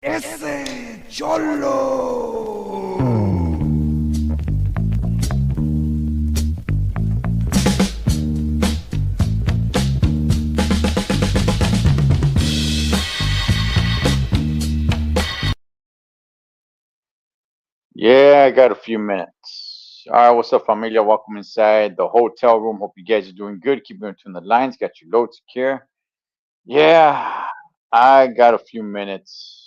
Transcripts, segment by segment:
Ese Cholo. Yeah, I got a few minutes. All right, what's up, familia? Welcome inside the hotel room. Hope you guys are doing good. Keep going between the lines. Got your load secure. Yeah, I got a few minutes.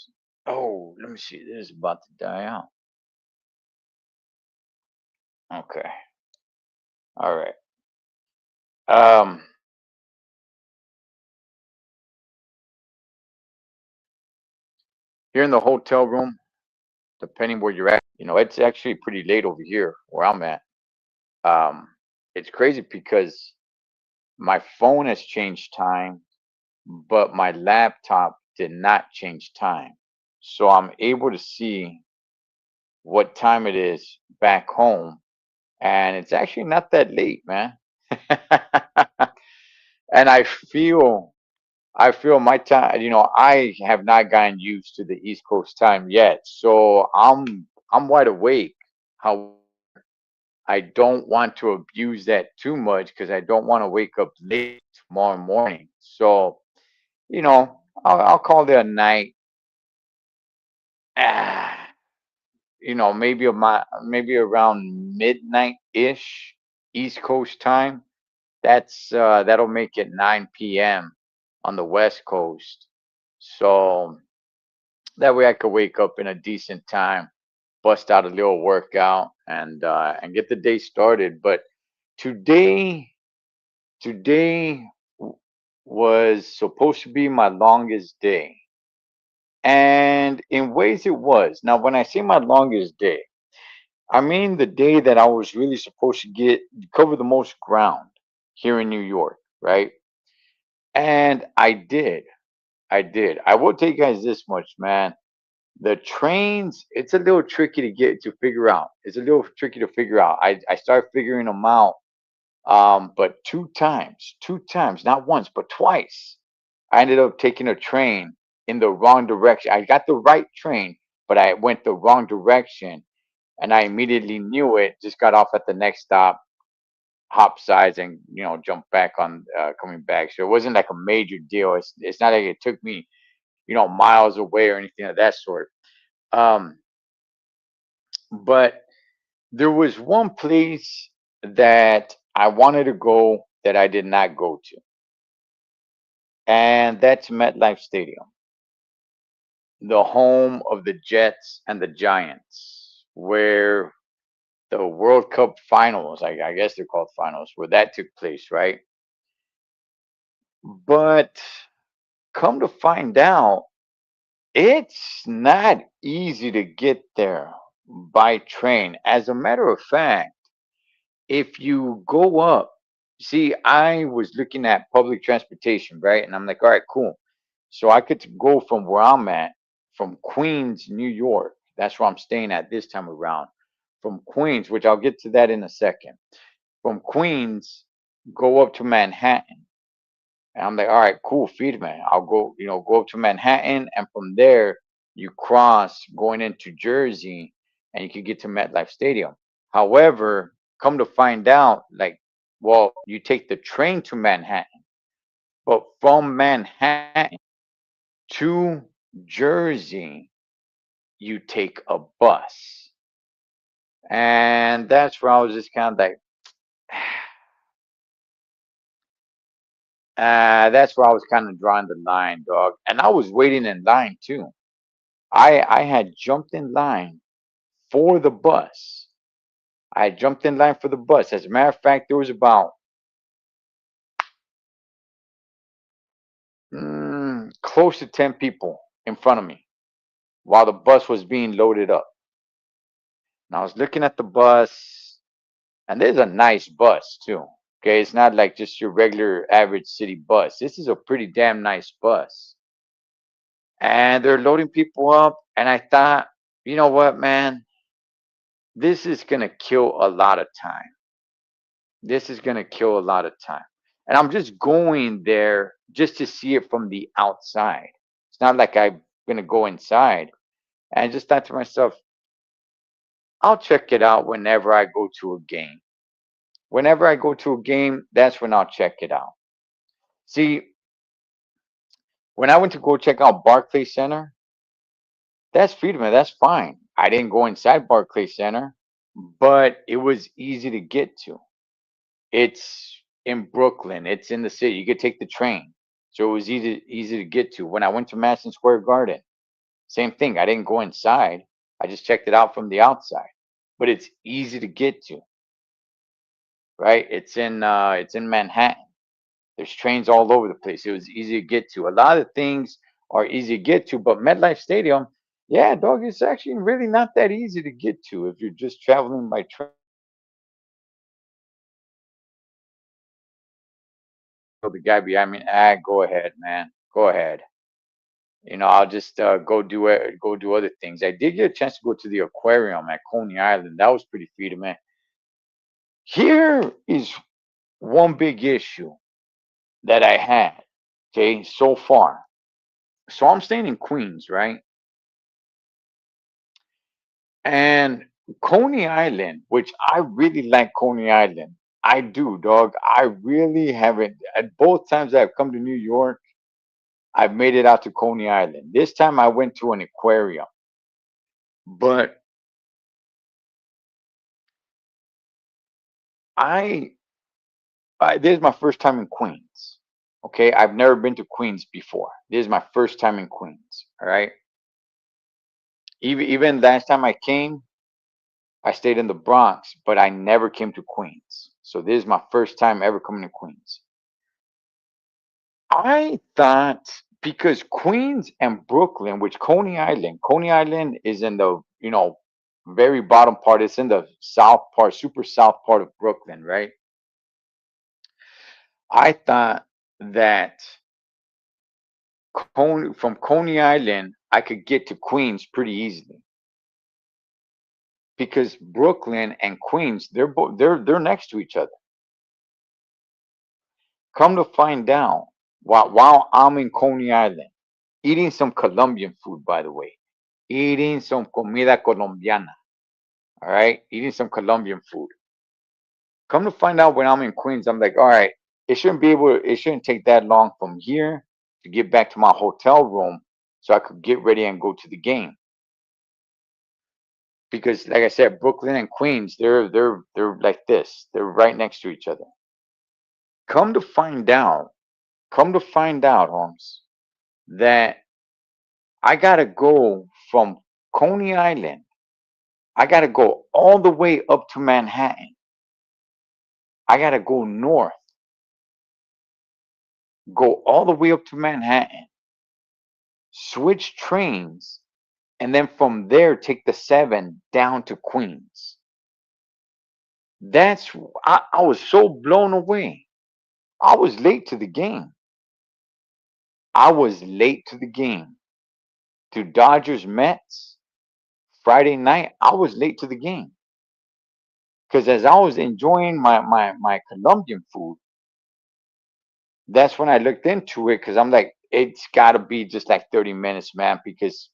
Oh, let me see. This is about to die out. Okay. All right. Um, Here in the hotel room, depending where you're at, it's actually pretty late over here where I'm at. Um, it's crazy because my phone has changed time, but my laptop did not change time. So I'm able to see what time it is back home, and it's actually not that late, man. And I feel my time, I have not gotten used to the East Coast time yet. So I'm wide awake. How I don't want to abuse that too much because I don't want to wake up late tomorrow morning. So, I'll call it a night. Ah, maybe around midnight ish East Coast time. That'll make it 9 p.m. on the West Coast. So that way I could wake up in a decent time, bust out a little workout, and get the day started. But today today was supposed to be my longest day. And in ways it was. Now when I say my longest day, I mean the day that I was really supposed to cover the most ground here in New York, right? And I did. I did. I will tell you guys this much, man. The trains, it's a little tricky to figure out. It's a little tricky to figure out. I started figuring them out, but two times, not once, but twice. I ended up taking a train in the wrong direction. I got the right train, but I went the wrong direction, and I immediately knew it. Just got off at the next stop, hop sides, and jump back on coming back. So it wasn't like a major deal. It's not like it took me miles away or anything of that sort. Um, but there was one place that I wanted to go that I did not go to, and that's MetLife Stadium, the home of the Jets and the Giants, where the World Cup finals, I guess they're called finals, where that took place, right? But come to find out, it's not easy to get there by train. As a matter of fact, if you go up, see, I was looking at public transportation, right? And I'm like, all right, cool. So I could go from where I'm at, from Queens, New York. That's where I'm staying at this time around. From Queens, which I'll get to that in a second. From Queens, go up to Manhattan. And I'm like, all right, cool, feed man. I'll go up to Manhattan, and from there you cross going into Jersey, and you can get to MetLife Stadium. However, come to find out, like, well, you take the train to Manhattan, but from Manhattan to Jersey, you take a bus, and that's where I was just kind of like, that's where I was kind of drawing the line, dog. And I was waiting in line too. I had jumped in line for the bus. I had jumped in line for the bus. As a matter of fact, there was about close to 10 people in front of me while the bus was being loaded up. And I was looking at the bus, and there's a nice bus too. Okay, it's not like just your regular average city bus. This is a pretty damn nice bus. And they're loading people up, and I thought, you know what, man? This is going to kill a lot of time. This is going to kill a lot of time. And I'm just going there just to see it from the outside. It's not like I gonna go inside. And I just thought to myself, I'll check it out whenever I go to a game. Whenever I go to a game, that's when I'll check it out. See, when I went to go check out Barclays Center, that's freedom, man. That's fine. I didn't go inside Barclays Center, but it was easy to get to. It's in Brooklyn. It's in the city. You could take the train, so it was easy to get to. When I went to Madison Square Garden, same thing. I didn't go inside. I just checked it out from the outside, but it's easy to get to, right? It's in Manhattan. There's trains all over the place. It was easy to get to. A lot of things are easy to get to, but MetLife Stadium, yeah, dog, it's actually really not that easy to get to if you're just traveling by train. So the guy behind me, go ahead, man, go ahead. I'll just go do it, go do other things. I did get a chance to go to the aquarium at Coney Island. That was pretty freedom, man. Here is one big issue that I had, okay, so far. So I'm staying in Queens, right? And Coney Island, which I really like Coney Island. I do, dog. I really haven't. At both times I've come to New York, I've made it out to Coney Island. This time I went to an aquarium. But I, this is my first time in Queens. Okay, I've never been to Queens before. This is my first time in Queens. All right. Even last time I came, I stayed in the Bronx, but I never came to Queens. So this is my first time ever coming to Queens. I thought because Queens and Brooklyn, which Coney Island is in the, very bottom part. It's in the south part, super south part of Brooklyn, right? I thought that from Coney Island, I could get to Queens pretty easily because Brooklyn and Queens, they're next to each other. Come to find out, while I'm in Coney Island, eating some Colombian food, by the way, eating some comida colombiana, all right, eating some Colombian food. Come to find out, when I'm in Queens, I'm like, all right, it shouldn't take that long from here to get back to my hotel room so I could get ready and go to the game. Because, like I said, Brooklyn and Queens, they're like this. They're right next to each other. Come to find out, Holmes, that I gotta go from Coney Island. I gotta go all the way up to Manhattan. I gotta go north, go all the way up to Manhattan, switch trains, and then from there take the 7 down to Queens. I was so blown away. I was late to the game. I was late to the game. To Dodgers Mets Friday night, I was late to the game. Because as I was enjoying my Colombian food, that's when I looked into it, because I'm like, it's got to be just like 30 minutes, man. Because,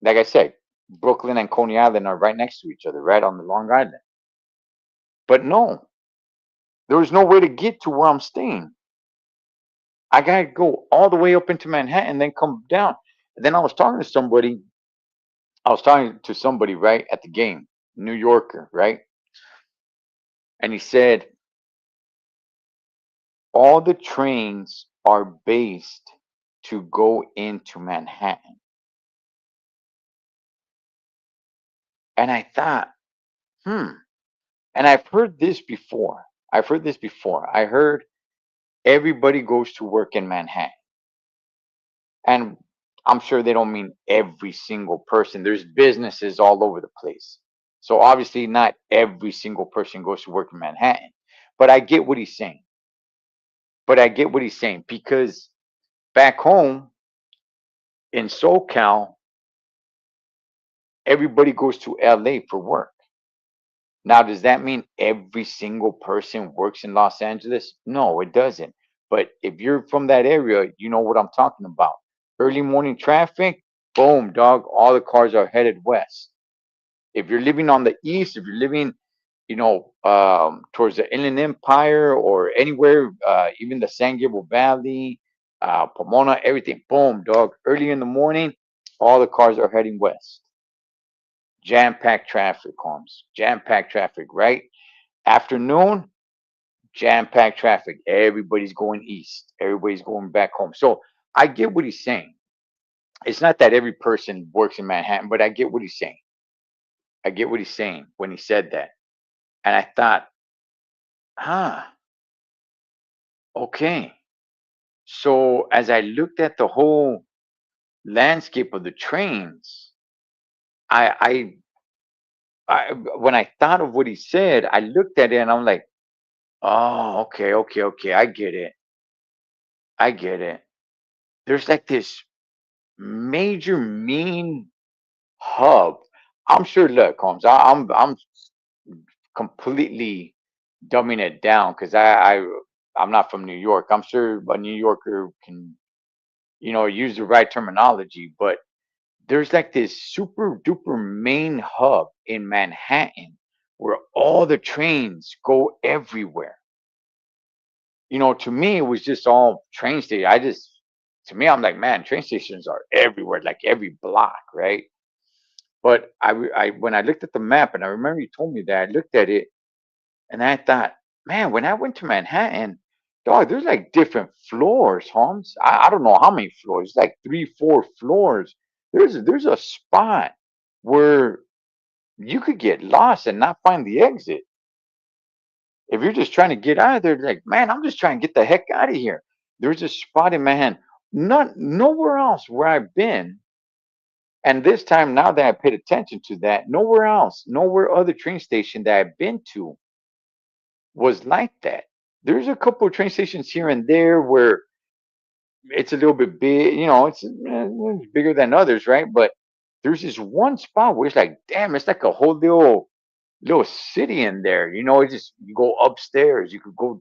like I said, Brooklyn and Coney Island are right next to each other, right on the Long Island. But no, there was no way to get to where I'm staying. I got to go all the way up into Manhattan, then come down. And then I was talking to somebody, right, at the game, New Yorker, right? And he said, all the trains are based to go into Manhattan. And I thought, hmm. And I've heard this before. I heard everybody goes to work in Manhattan. And I'm sure they don't mean every single person. There's businesses all over the place. So obviously, not every single person goes to work in Manhattan. But I get what he's saying. Because back home in SoCal, everybody goes to LA for work. Now, does that mean every single person works in Los Angeles? No, it doesn't. But if you're from that area, you know what I'm talking about. Early morning traffic, Boom, dog. All the cars are headed west. If you're living on the east, if you're living, towards the Inland Empire or anywhere, even the San Gabriel Valley, Pomona, everything, boom, dog. Early in the morning, all the cars are heading west. Jam-packed traffic, Holmes. Jam-packed traffic, right? Afternoon, jam-packed traffic. Everybody's going east. Everybody's going back home. So I get what he's saying. It's not that every person works in Manhattan, but I get what he's saying. I get what he's saying when he said that. And I thought, huh, okay. So as I looked at the whole landscape of the trains, I, when I thought of what he said, I looked at it and I'm like, oh, okay, okay, okay, I get it. I get it. There's like this major mean hub. I'm sure, look, Holmes, I'm completely dumbing it down because I'm not from New York. I'm sure a New Yorker can, use the right terminology, but there's like this super duper main hub in Manhattan where all the trains go everywhere. To me, it was just all train station. To me, I'm like, man, train stations are everywhere, like every block, right? But when I looked at the map, and I remember you told me that, I looked at it and I thought, man, when I went to Manhattan, dog, there's like different floors, Holmes. I don't know how many floors, like three, four floors. There's a spot where you could get lost and not find the exit. If you're just trying to get out of there, like, man, I'm just trying to get the heck out of here. There's a spot in Manhattan, not nowhere else where I've been. And this time, now that I paid attention to that, nowhere else, nowhere other train station that I've been to was like that. There's a couple of train stations here and there where it's a little bit big, it's bigger than others, right? But there's this one spot where it's like, damn, it's like a whole little city in there. It's just you go upstairs, you could go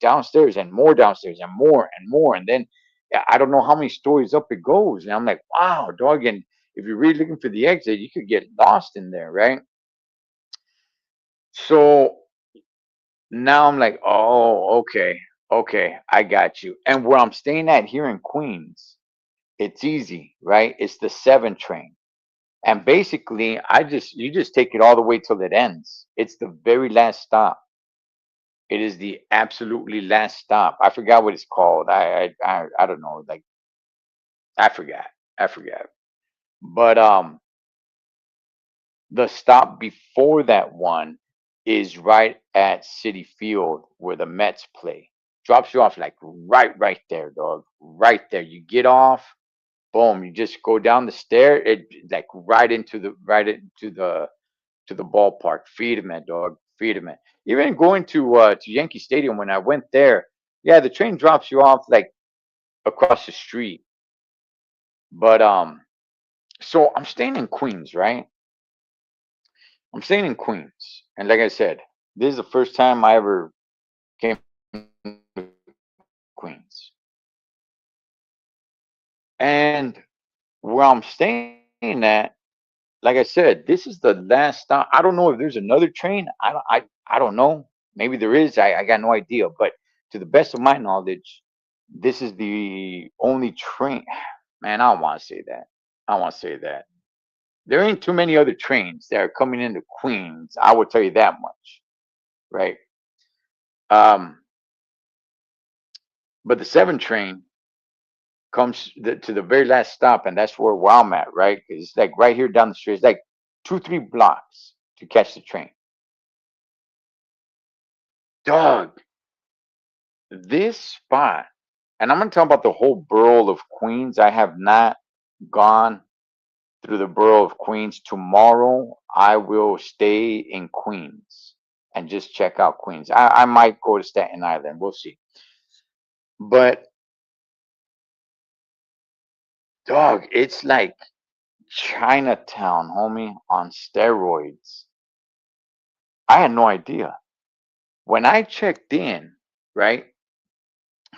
downstairs and more downstairs and more and more, and then I don't know how many stories up it goes. And I'm like, wow, dog. And if you're really looking for the exit, you could get lost in there, right? So now I'm like, oh, okay, okay, I got you. And where I'm staying at here in Queens, it's easy, right? It's the 7 train. And basically, you just take it all the way till it ends. It's the very last stop. It is the absolutely last stop. I forgot what it's called. I don't know. Like I forgot. I forgot. But the stop before that one is right at City Field where the Mets play. Drops you off like right there, dog. Right there. You get off, boom, you just go down the stair, it like right into the ballpark. Feed him it, dog. Feed him it. Even going to Yankee Stadium when I went there, yeah, the train drops you off like across the street. But so I'm staying in Queens, right? I'm staying in Queens, and like I said, this is the first time I ever came to Queens, and where I'm staying at, like I said, this is the last stop. I don't know if there's another train. I don't know. Maybe there is. I got no idea. But to the best of my knowledge, this is the only train. Man, I don't want to say that. I don't want to say that. There ain't too many other trains that are coming into Queens. I will tell you that much, right? Um, but the 7 train comes to the very last stop, and that's where I'm at, right? 'Cause it's like right here down the street. It's like 2, 3 blocks to catch the train. Dog, this spot, and I'm going to talk about the whole borough of Queens. I have not gone through the borough of Queens. Tomorrow, I will stay in Queens and just check out Queens. I might go to Staten Island. We'll see. But, dog, it's like Chinatown, homie, on steroids. I had no idea. When I checked in, right?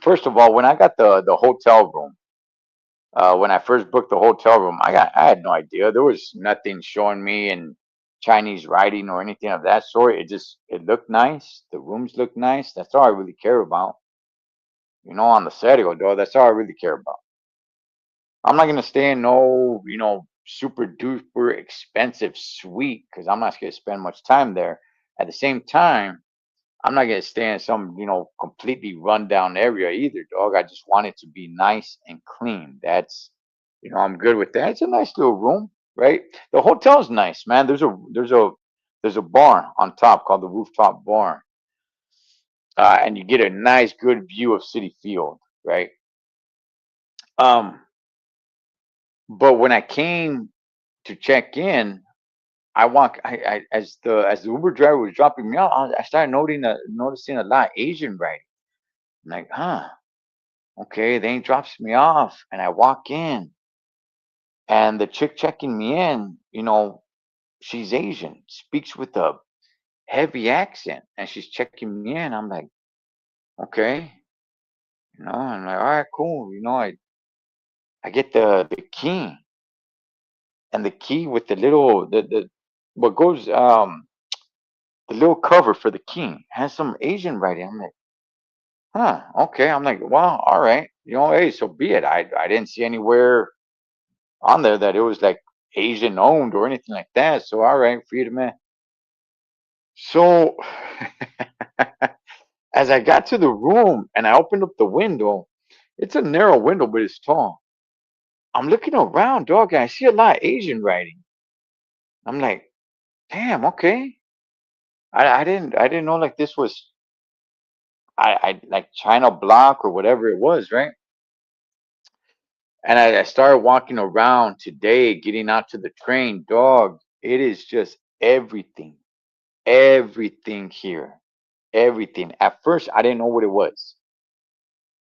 First of all, when I got the hotel room, When I first booked the hotel room, I had no idea. There was nothing showing me in Chinese writing or anything of that sort. It looked nice. The rooms looked nice. That's all I really care about. On the Serio, though, that's all I really care about. I'm not gonna stay in no, super duper expensive suite because I'm not gonna spend much time there. At the same time, I'm not gonna stay in some, completely rundown area either, dog. I just want it to be nice and clean. I'm good with that. It's a nice little room, right? The hotel's nice, man. There's a bar on top called the rooftop bar, and you get a nice, good view of City Field, right? Um, but when I came to check in, as the Uber driver was dropping me off, I started noticing a lot of Asian writing. I'm like, huh, okay. Then he drops me off, and I walk in, and the chick checking me in, she's Asian, speaks with a heavy accent, and she's checking me in. I'm like, okay, I'm like, all right, cool. I get the key, and the key with the little the what goes the little cover for the key has some Asian writing. I'm like, huh, okay. I'm like, well, all right. Hey, so be it. I didn't see anywhere on there that it was like Asian owned or anything like that. So all right, freedom man. So as I got to the room and I opened up the window, it's a narrow window, but it's tall. I'm looking around, dog, and I see a lot of Asian writing. I'm like, damn, okay. I didn't know like this was I like China block or whatever it was, right? And I started walking around today, getting out to the train, dog. It is just everything, everything here, everything. At first, I didn't know what it was,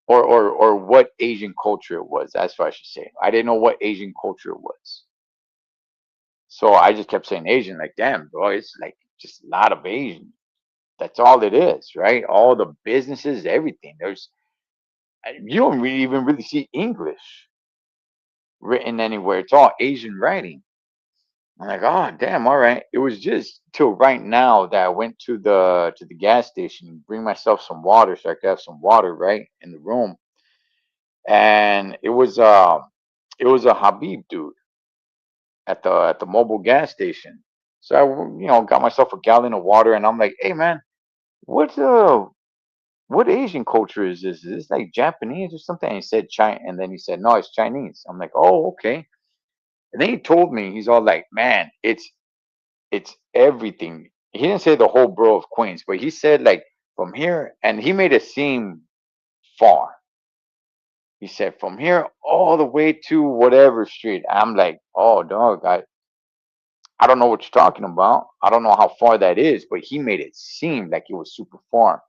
or what Asian culture it was. That's what I should say. I didn't know what Asian culture it was, so I just kept saying Asian. Like, damn, bro, it's like just a lot of Asian. That's all it is, right? All the businesses, everything. You don't even really see English written anywhere. It's all Asian writing. I'm like, oh damn, all right. It was just till right now that I went to the gas station and bring myself some water so I could have some water right in the room. And it was a Habib dude at the mobile gas station. So I got myself a gallon of water and I'm like, hey man, what Asian culture is this? Is this like Japanese or something? And he said China, and then he said, no, it's Chinese. I'm like, oh, okay. And then he told me, he's all like, man, it's everything. He didn't say the whole borough of Queens, but he said like from here, and he made it seem far. He said from here all the way to whatever street. I'm like, oh dog, I don't know what you're talking about. I don't know how far that is, but he made it seem like it was super far.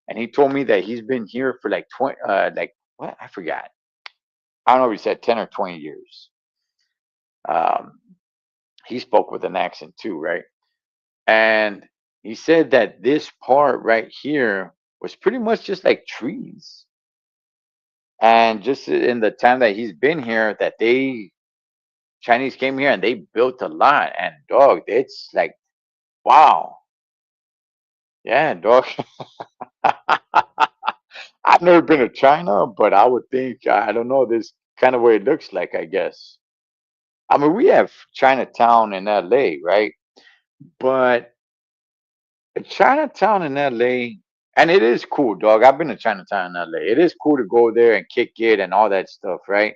And he told me that he's been here for like 20, like what? I forgot. I don't know if he said 10 or 20 years. Um, he spoke with an accent too, right? And he said that this part right here was pretty much just like trees. And just in the time that he's been here, that Chinese came here and they built a lot. And dog, it's like, wow. Yeah, dog. I've never been to China, but I would think, I don't know, this kind of what it looks like, I guess. I mean, we have Chinatown in LA, right? But Chinatown in LA, and it is cool, dog. I've been to Chinatown in LA. It is cool to go there and kick it and all that stuff, right?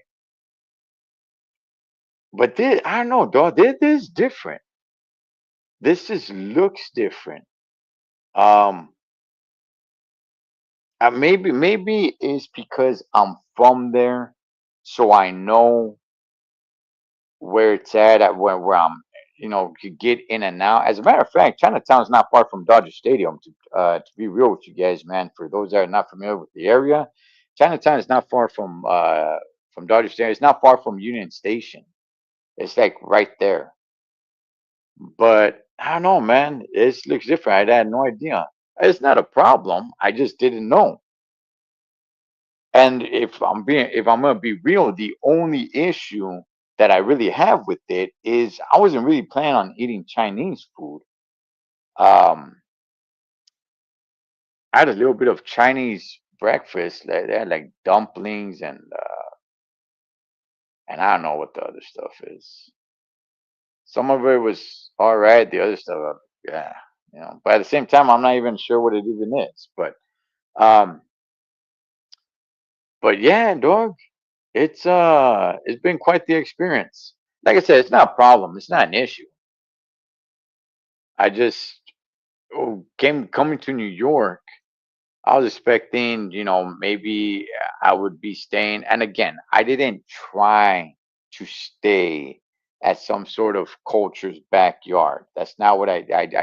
But this, I don't know, dog. This is different. This just looks different. Um, maybe it's because I'm from there, so I know where it's at where I'm, could get in and out. As a matter of fact, Chinatown is not far from Dodger Stadium. To be real with you guys, man, for those that are not familiar with the area, Chinatown is not far from Dodger Stadium. It's not far from Union Station. It's like right there. But I don't know, man. It looks different. I had no idea. It's not a problem. I just didn't know. And if I'm gonna be real, the only issue that I really have with it is I wasn't really planning on eating Chinese food. Um, I had a little bit of Chinese breakfast. They had like dumplings and I don't know what the other stuff is. Some of it was all right. The other stuff, yeah, you know. But at the same time, I'm not even sure what it even is. Um, but yeah, dog, it's been quite the experience. Like I said, it's not a problem. It's not an issue. I just coming to New York. I was expecting, maybe I would be staying. And again, I didn't try to stay at some sort of culture's backyard. That's not what I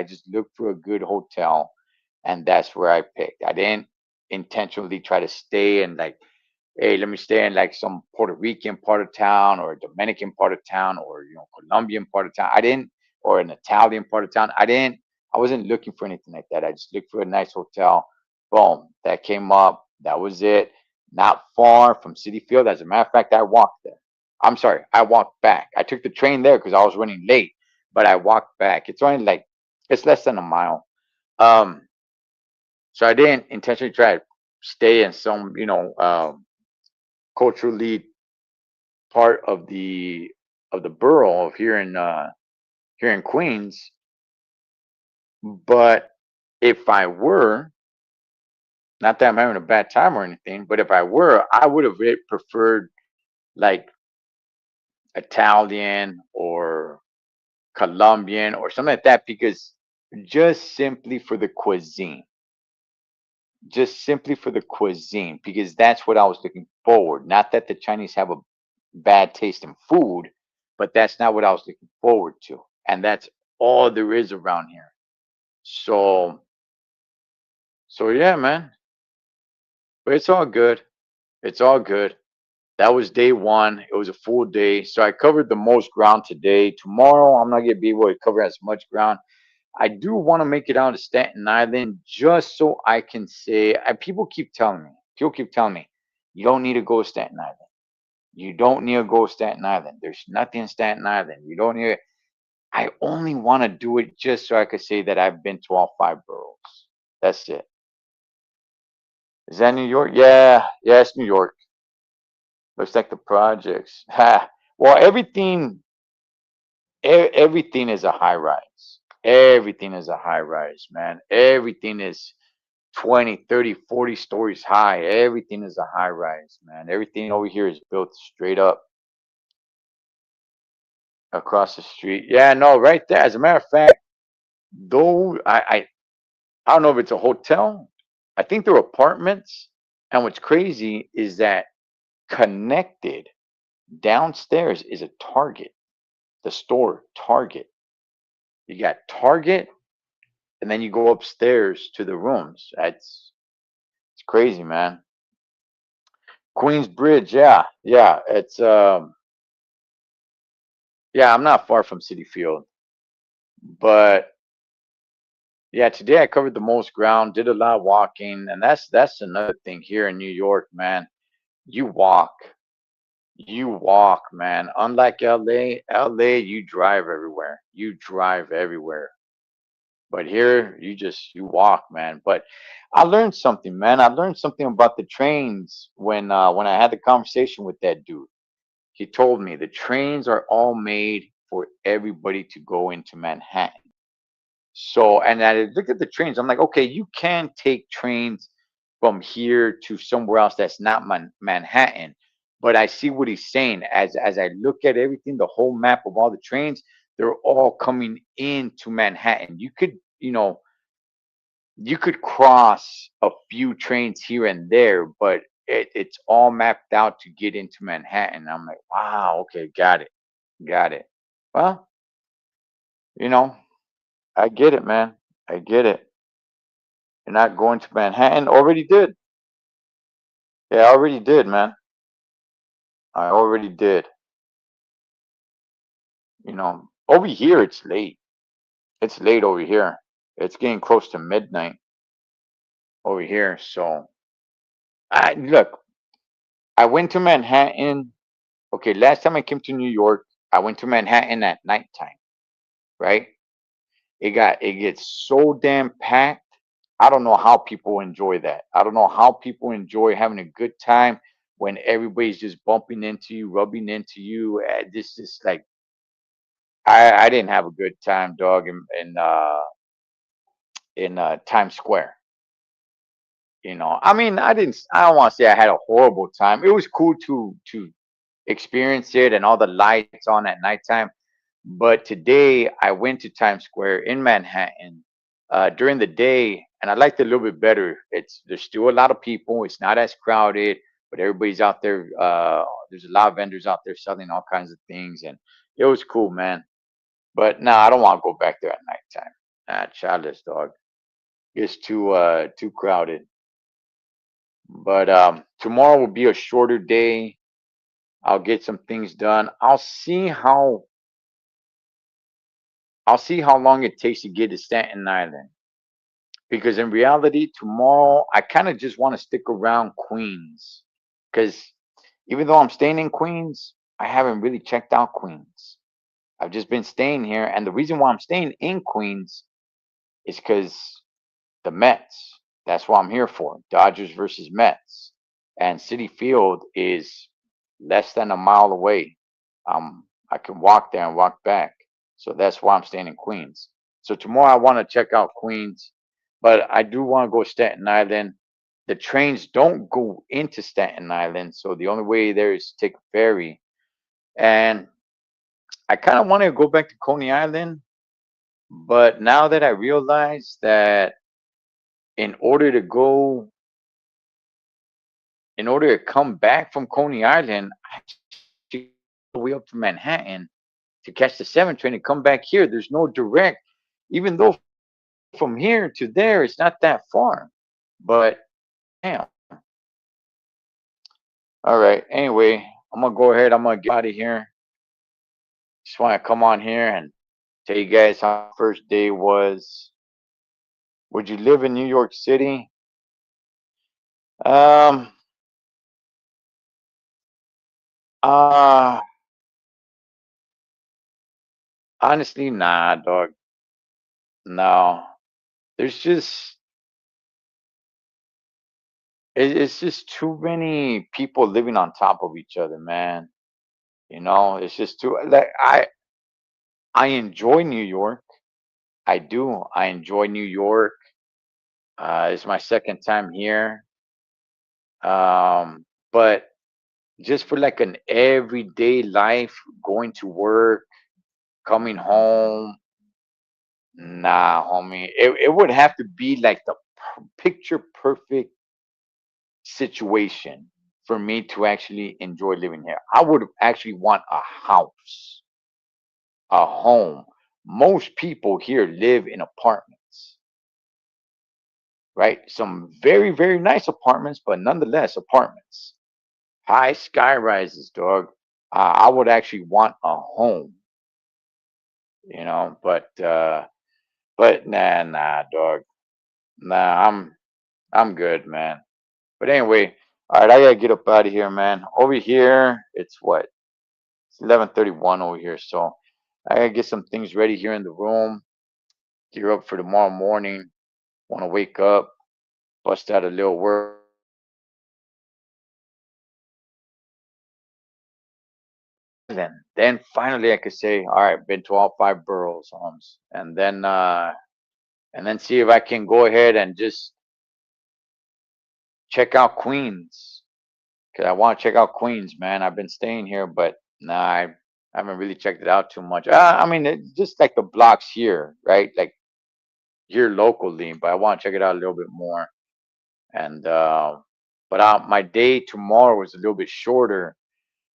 just looked for a good hotel, and that's where I picked. I didn't intentionally try to stay in like, hey, let me stay in like some Puerto Rican part of town or a Dominican part of town or Colombian part of town. I didn't, or an Italian part of town. I wasn't looking for anything like that. I just looked for a nice hotel. Boom, that came up. That was it. Not far from City Field. As a matter of fact, I walked there. I'm sorry, I walked back. I took the train there because I was running late, but I walked back. It's only like it's less than a mile. Um, so I didn't intentionally try to stay in some, culturally part of the borough of here in Queens. But if I were, not that I'm having a bad time or anything, but if I were, I would have preferred like Italian or Colombian or something like that because just simply for the cuisine, just simply for the cuisine, because that's what I was looking forward. Not that the Chinese have a bad taste in food, but that's not what I was looking forward to. And that's all there is around here. So, so yeah, man. But it's all good. It's all good. That was day one. It was a full day. So I covered the most ground today. Tomorrow, I'm not going to be able to cover as much ground. I do want to make it out to Staten Island just so I can say, people keep telling me, you don't need to go to Staten Island. You don't need to go to Staten Island. There's nothing in Staten Island. You don't need. I only want to do it just so I could say that I've been to all five boroughs. That's it. Is that New York? Yeah, yeah, it's New York. Looks like the projects. Ha. Well, everything is a high rise. Everything is a high rise, man. Everything is 20, 30, 40 stories high. Everything is a high rise, man. Everything over here is built straight up across the street. Yeah, no, right there. As a matter of fact, though I don't know if it's a hotel. I think they're apartments. And what's crazy is that connected downstairs is a Target, the store Target. You got Target, and then you go upstairs to the rooms. It's crazy, man. Queens Bridge, yeah, yeah. It's yeah. I'm not far from City Field, but yeah. Today I covered the most ground, did a lot of walking, and that's another thing here in New York, man. You walk. You walk, man. Unlike LA, you drive everywhere. You drive everywhere. But here, you walk, man. But I learned something, man. I learned something about the trains when I had the conversation with that dude. He told me the trains are all made for everybody to go into Manhattan. So, and I look at the trains. I'm like, okay, you can take trains from here to somewhere else that's not Manhattan. But I see what he's saying. As I look at everything, the whole map of all the trains, they're all coming into Manhattan. You could cross a few trains here and there, but it's all mapped out to get into Manhattan. I'm like, wow, okay, got it, got it. Well, you know, I get it, man. I get it. You're not going to Manhattan. Already did. Yeah, I already did, man. I already did. Over here it's late. It's late over here. It's getting close to midnight over here. So I look. I went to Manhattan. Okay, last time I came to New York, I went to Manhattan at nighttime, right? It gets so damn packed. I don't know how people enjoy that. I don't know how people enjoy having a good time when everybody's just bumping into you, rubbing into you. This is like I didn't have a good time, dog, in Times Square. I mean, I don't want to say I had a horrible time. It was cool to experience it and all the lights on at nighttime. But today I went to Times Square in Manhattan during the day, and I liked it a little bit better. There's still a lot of people. It's not as crowded, but everybody's out there. There's a lot of vendors out there selling all kinds of things, and it was cool, man. But no, I don't want to go back there at nighttime. Childless dog. It's too crowded. But tomorrow will be a shorter day. I'll get some things done. I'll see how long it takes to get to Staten Island. Because in reality, tomorrow I kind of just want to stick around Queens. Because even though I'm staying in Queens, I haven't really checked out Queens. I've just been staying here, and the reason why I'm staying in Queens is because the Mets. That's what I'm here for. Dodgers versus Mets. And City Field is less than a mile away. I can walk there and walk back. So that's why I'm staying in Queens. So tomorrow I want to check out Queens, but I do want to go to Staten Island. The trains don't go into Staten Island, so the only way there is to take a ferry. And I kind of want to go back to Coney Island, but now that I realize that in order to go in order to come back from Coney Island, I have to go all the way up to Manhattan to catch the 7 train and come back here. There's no direct, even though from here to there it's not that far. But damn. All right. Anyway, I'm gonna go ahead. I'm gonna get out of here. Just want to come on here and tell you guys how first day was. Would you live in New York City? Um. Uh. Honestly, nah, dog. No. There's just it's just too many people living on top of each other, man. It's just too like I enjoy New York. I do. I enjoy New York. It's my second time here. But just for like an everyday life, going to work, coming home, nah, homie. It would have to be like the picture perfect situation for me to actually enjoy living here. I would actually want a house, a home. Most people here live in apartments, right? Some very, very nice apartments, but nonetheless, apartments. High sky rises, dog. I would actually want a home, but nah, dog. Nah, I'm good, man. But anyway, all right, I gotta get up out of here, man. Over here, it's what? It's 11:31 over here, so I gotta get some things ready here in the room. Gear up for tomorrow morning. Want to wake up, bust out a little work. Then finally I could say, all right, been to all five boroughs, Holmes, and then see if I can go ahead and just check out Queens, because I want to check out Queens, man. I've been staying here, but nah, I haven't really checked it out too much. I mean, just like the blocks here, right? Like here locally, but I want to check it out a little bit more. And but my day tomorrow was a little bit shorter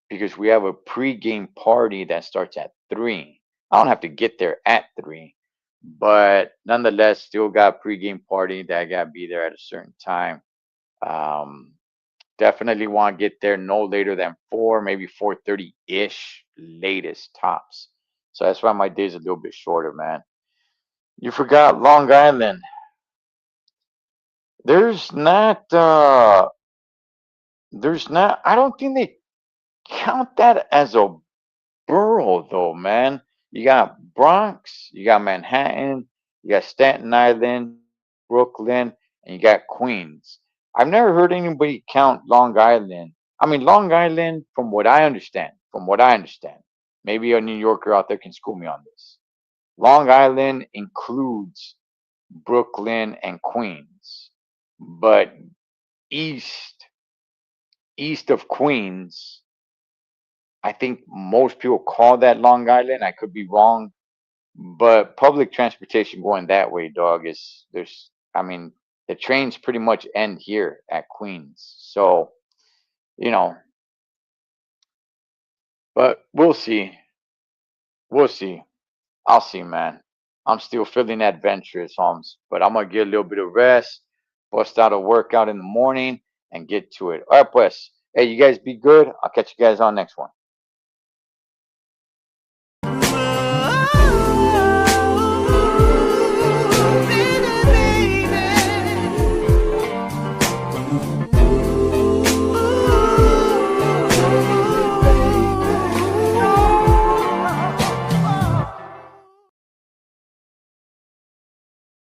because we have a pre-game party that starts at 3. I don't have to get there at 3, but nonetheless, still got a pre-game party that I gotta be there at a certain time. Um, Definitely want to get there no later than 4, maybe 4:30 ish, latest tops. So that's why my day's a little bit shorter, man. You forgot Long Island. There's not There's not. I don't think they count that as a borough, though, man. You got Bronx, you got Manhattan, you got Staten Island, Brooklyn, and you got Queens. I've never heard anybody count Long Island. I mean, Long Island, from what I understand, maybe a New Yorker out there can school me on this. Long Island includes Brooklyn and Queens, but east east of Queens, I think most people call that Long Island. I could be wrong, but public transportation going that way, dog, is there's I mean, the trains pretty much end here at Queens. So, you know, but we'll see. We'll see. I'll see, man. I'm still feeling adventurous, Holmes, but I'm gonna get a little bit of rest, bust out a workout in the morning, and get to it. All right, pues. Hey, you guys be good. I'll catch you guys on next one.